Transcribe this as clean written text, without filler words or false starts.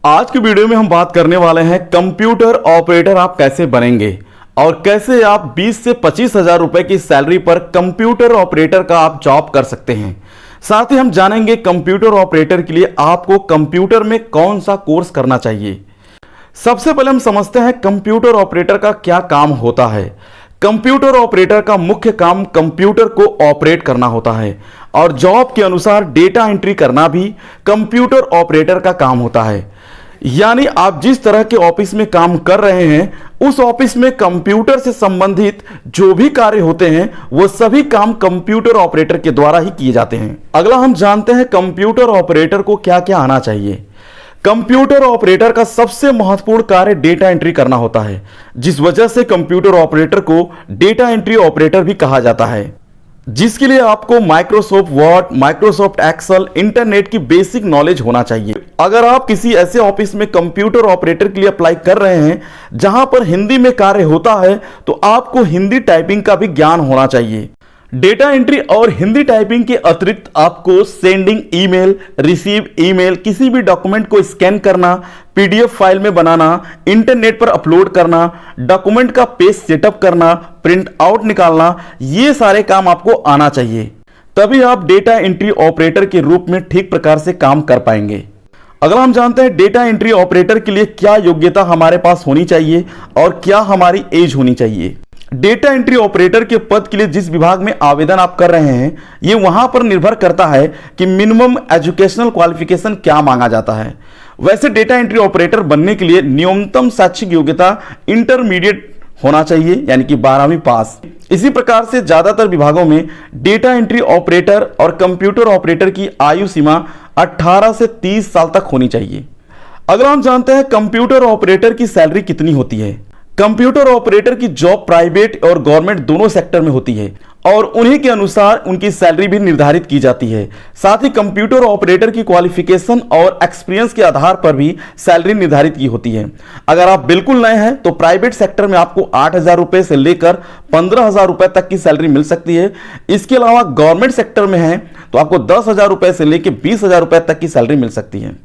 आज की वीडियो में हम बात करने वाले हैं कंप्यूटर ऑपरेटर आप कैसे बनेंगे और कैसे आप 20 से 25 हजार रुपए की सैलरी पर कंप्यूटर ऑपरेटर का आप जॉब कर सकते हैं। साथ ही हम जानेंगे कंप्यूटर ऑपरेटर के लिए आपको कंप्यूटर में कौन सा कोर्स करना चाहिए। सबसे पहले हम समझते हैं कंप्यूटर ऑपरेटर का क्या काम होता है। कंप्यूटर ऑपरेटर का मुख्य काम कंप्यूटर को ऑपरेट करना होता है और जॉब के अनुसार डेटा एंट्री करना भी कंप्यूटर ऑपरेटर का काम होता है। यानी आप जिस तरह के ऑफिस में काम कर रहे हैं उस ऑफिस में कंप्यूटर से संबंधित जो भी कार्य होते हैं वो सभी काम कंप्यूटर ऑपरेटर के द्वारा ही किए जाते हैं। अगला हम जानते हैं कंप्यूटर ऑपरेटर को क्या क्या आना चाहिए। कंप्यूटर ऑपरेटर का सबसे महत्वपूर्ण कार्य डेटा एंट्री करना होता है, जिस वजह से कंप्यूटर ऑपरेटर को डेटा एंट्री ऑपरेटर भी कहा जाता है, जिसके लिए आपको Microsoft Word, Microsoft Excel, internet की बेसिक नॉलेज होना चाहिए। अगर आप किसी ऐसे ऑफिस में कंप्यूटर ऑपरेटर के लिए अप्लाई कर रहे हैं जहां पर हिंदी में कार्य होता है तो आपको हिंदी टाइपिंग का भी ज्ञान होना चाहिए। डेटा एंट्री और हिंदी टाइपिंग के अतिरिक्त आपको सेंडिंग ईमेल, रिसीव ईमेल, किसी भी डॉक्यूमेंट को स्कैन करना, पीडीएफ फाइल में बनाना, इंटरनेट पर अपलोड करना, डॉक्यूमेंट का पेज सेटअप करना, प्रिंट आउट निकालना, ये सारे काम आपको आना चाहिए। तभी आप डेटा एंट्री ऑपरेटर के रूप में ठीक प्रकार से काम कर पाएंगे। अगला हम जानते हैं डेटा एंट्री ऑपरेटर के लिए क्या योग्यता हमारे पास होनी चाहिए और क्या हमारी एज होनी चाहिए। डेटा एंट्री ऑपरेटर के पद के लिए जिस विभाग में आवेदन आप कर रहे हैं ये वहां पर निर्भर करता है कि मिनिमम एजुकेशनल क्वालिफिकेशन क्या मांगा जाता है। वैसे डेटा एंट्री ऑपरेटर बनने के लिए न्यूनतम शैक्षिक योग्यता इंटरमीडिएट होना चाहिए, यानी कि 12वीं पास। इसी प्रकार से ज्यादातर विभागों में डेटा एंट्री ऑपरेटर और कंप्यूटर ऑपरेटर की आयु सीमा 18 से 30 साल तक होनी चाहिए। अगला हम जानते हैं कंप्यूटर ऑपरेटर की सैलरी कितनी होती है। कंप्यूटर ऑपरेटर की जॉब प्राइवेट और गवर्नमेंट दोनों सेक्टर में होती है और उन्हीं के अनुसार उनकी सैलरी भी निर्धारित की जाती है। साथ ही कंप्यूटर ऑपरेटर की क्वालिफिकेशन और एक्सपीरियंस के आधार पर भी सैलरी निर्धारित की होती है। अगर आप बिल्कुल नए हैं तो प्राइवेट सेक्टर में आपको 8,000 रुपए से लेकर 15,000 रुपए तक की सैलरी मिल सकती है। इसके अलावा गवर्नमेंट सेक्टर में है तो आपको 10,000 रुपए से लेकर 20,000 रुपए तक की सैलरी मिल सकती है।